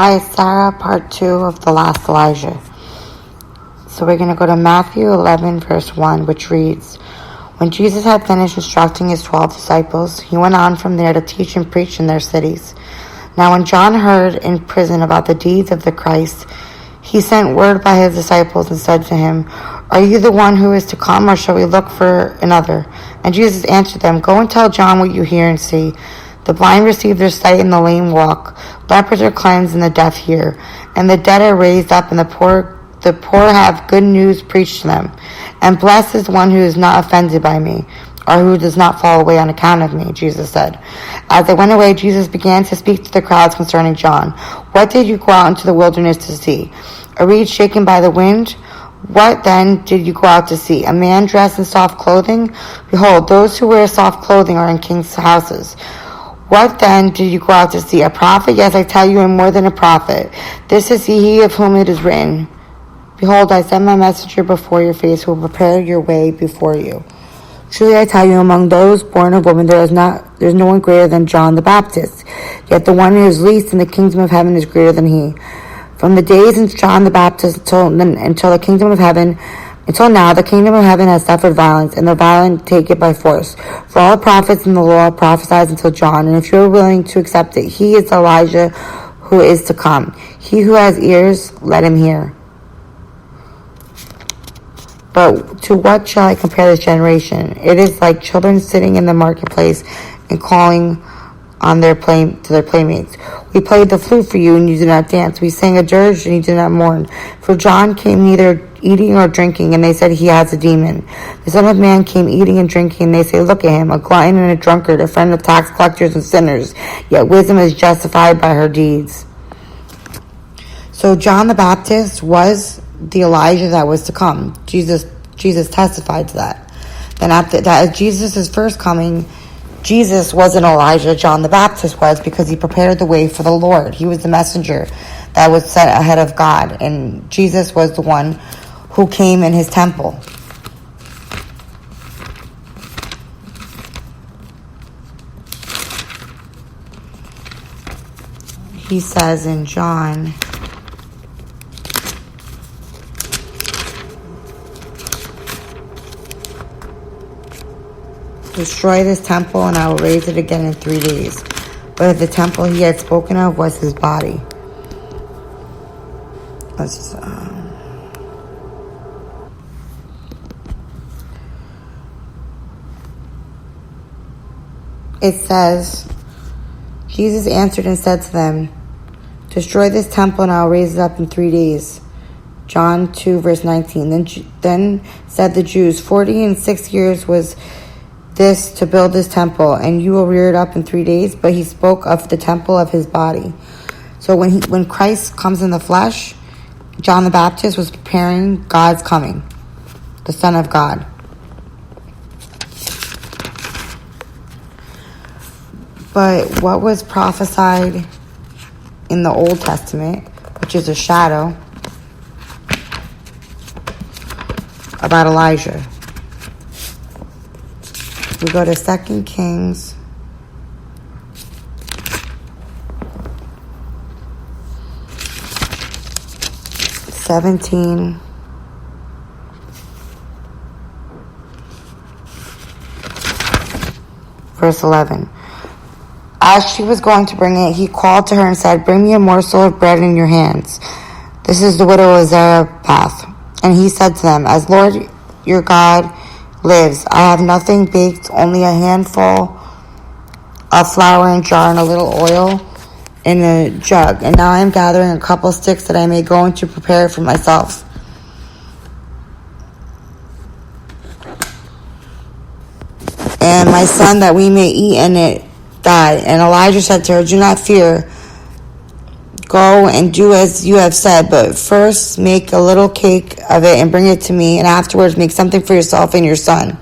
Hi, it's Sarah, part 2 of The Last Elijah. So we're going to go to Matthew 11, verse 1, which reads, When Jesus had finished instructing his 12 disciples, he went on from there to teach and preach in their cities. Now when John heard in prison about the deeds of the Christ, he sent word by his disciples and said to him, Are you the one who is to come, or shall we look for another? And Jesus answered them, Go and tell John what you hear and see. The blind receive their sight and the lame walk. Lepers are cleansed and the deaf hear. And the dead are raised up and the poor have good news preached to them. And blessed is one who is not offended by me, or who does not fall away on account of me, Jesus said. As they went away, Jesus began to speak to the crowds concerning John. What did you go out into the wilderness to see? A reed shaken by the wind? What then did you go out to see? A man dressed in soft clothing? Behold, those who wear soft clothing are in kings' houses. What then did you go out to see? A prophet? Yes, I tell you, and more than a prophet. This is he of whom it is written, Behold, I send my messenger before your face, who will prepare your way before you. Truly I tell you, among those born of woman, there is no one greater than John the Baptist. Yet the one who is least in the kingdom of heaven is greater than he. From the days since John the Baptist until now, the kingdom of heaven has suffered violence, and the violent take it by force. For all the prophets in the law prophesied until John, and if you are willing to accept it, he is Elijah who is to come. He who has ears, let him hear. But to what shall I compare this generation? It is like children sitting in the marketplace and calling on their playmates. We played the flute for you, and you did not dance. We sang a dirge, and you did not mourn. For John came neither eating or drinking, and they said he has a demon. The Son of Man came eating and drinking, and they say, Look at him, a glutton and a drunkard, a friend of tax collectors and sinners. Yet wisdom is justified by her deeds. So John the Baptist was the Elijah that was to come. Jesus testified to that. Then after that, at Jesus' first coming, Jesus wasn't Elijah, John the Baptist was, because he prepared the way for the Lord. He was the messenger that was set ahead of God, and Jesus was the one who came in his temple. He says in John, Destroy this temple, and I will raise it again in 3 days. But the temple he had spoken of was his body. It says, Jesus answered and said to them, Destroy this temple, and I will raise it up in 3 days. John 2, verse 19. Then said the Jews, 46 years was this to build this temple, and you will rear it up in 3 days. But he spoke of the temple of his body. So when Christ comes in the flesh, John the Baptist was preparing God's coming, the Son of God. But what was prophesied in the Old Testament, which is a shadow, about Elijah? We go to 2 Kings 17, verse 11. As she was going to bring it, he called to her and said, Bring me a morsel of bread in your hands. This is the widow of Zarephath. And he said to them, As Lord your God lives, I have nothing baked, only a handful of flour in a jar and a little oil in a jug. And now I am gathering a couple sticks that I may go and to prepare it for myself. And my son, that we may eat in it, died. And Elijah said to her, Do not fear. Go and do as you have said, but first make a little cake of it and bring it to me, and afterwards make something for yourself and your son.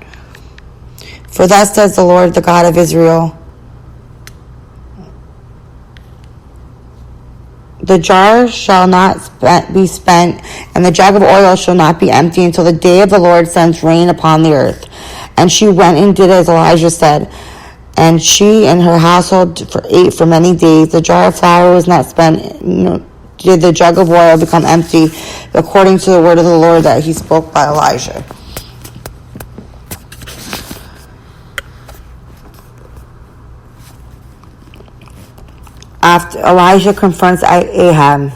For thus says the Lord, the God of Israel, the jar shall not be spent, and the jug of oil shall not be empty until the day of the Lord sends rain upon the earth. And she went and did as Elijah said. and she and her household ate for many days. The jar of flour was not spent, did the jug of oil become empty, according to the word of the Lord that he spoke by Elijah. After Elijah confronts Ahab.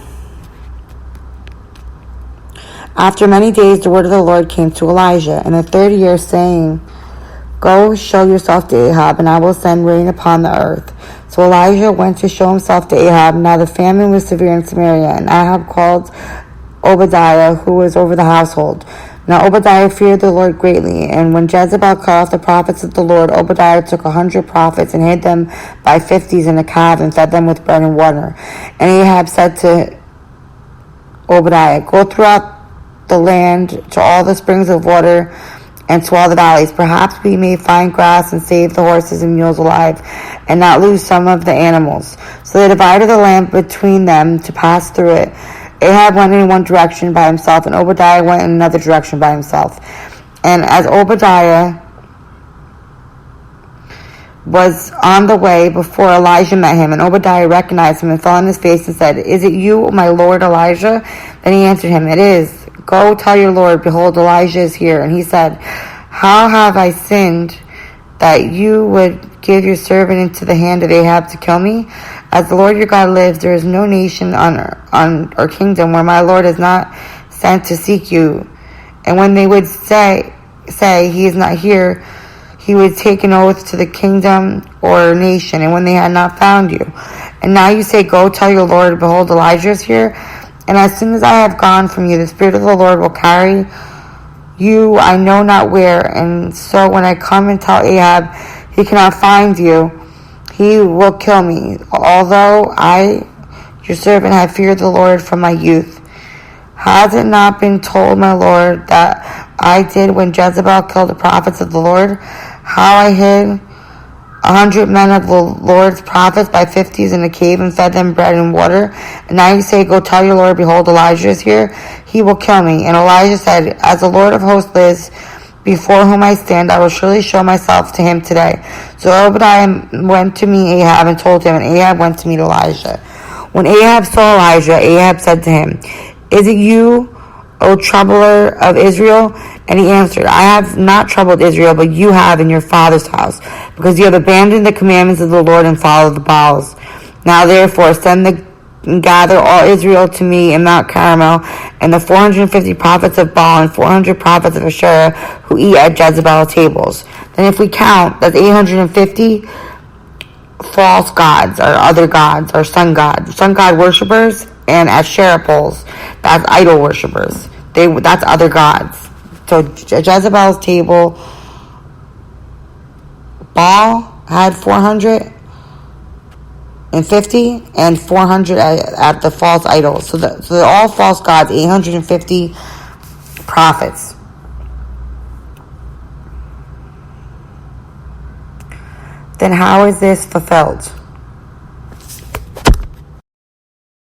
After many days, the word of the Lord came to Elijah in the 3rd year, saying, Go, show yourself to Ahab, and I will send rain upon the earth. So Elijah went to show himself to Ahab. Now the famine was severe in Samaria, and Ahab called Obadiah, who was over the household. Now Obadiah feared the Lord greatly, and when Jezebel cut off the prophets of the Lord, Obadiah took 100 prophets and hid them by 50s in a cave and fed them with bread and water. And Ahab said to Obadiah, Go throughout the land to all the springs of water and to all the valleys. Perhaps we may find grass and save the horses and mules alive, and not lose some of the animals. So they divided the land between them to pass through it. Ahab went in one direction by himself, and Obadiah went in another direction by himself. And as Obadiah was on the way before Elijah met him, and Obadiah recognized him and fell on his face and said, Is it you, my lord Elijah? Then he answered him, It is. Go tell your Lord, behold, Elijah is here. And he said, How have I sinned that you would give your servant into the hand of Ahab to kill me? As the Lord your God lives, there is no nation on our kingdom where my Lord is not sent to seek you. And when they would say he is not here, he would take an oath to the kingdom or nation, and when they had not found you. And now you say, Go tell your Lord, behold, Elijah is here. And as soon as I have gone from you, the Spirit of the Lord will carry you I know not where. And so when I come and tell Ahab he cannot find you, he will kill me, although I, your servant, have feared the Lord from my youth. Has it not been told, my Lord, that I did when Jezebel killed the prophets of the Lord? How I hid 100 men of the Lord's prophets by 50s in a cave and fed them bread and water. And now you say, Go tell your Lord, behold, Elijah is here. He will kill me. And Elijah said, As the Lord of hosts lives, before whom I stand, I will surely show myself to him today. So Obadiah went to meet Ahab and told him, and Ahab went to meet Elijah. When Ahab saw Elijah, Ahab said to him, Is it you, O troubler of Israel? And he answered, I have not troubled Israel, but you have in your father's house, because you have abandoned the commandments of the Lord and followed the Baals. Now therefore gather all Israel to me in Mount Carmel, and the 450 prophets of Baal and 400 prophets of Asherah who eat at Jezebel's tables. Then if we count, that's 850 false gods, or other gods, or sun god worshippers, and Asherah poles, that's idol worshippers. That's other gods. So Jezebel's table, Baal had 450 and 400 at the false idols. So they're all false gods, 850 prophets. Then how is this fulfilled?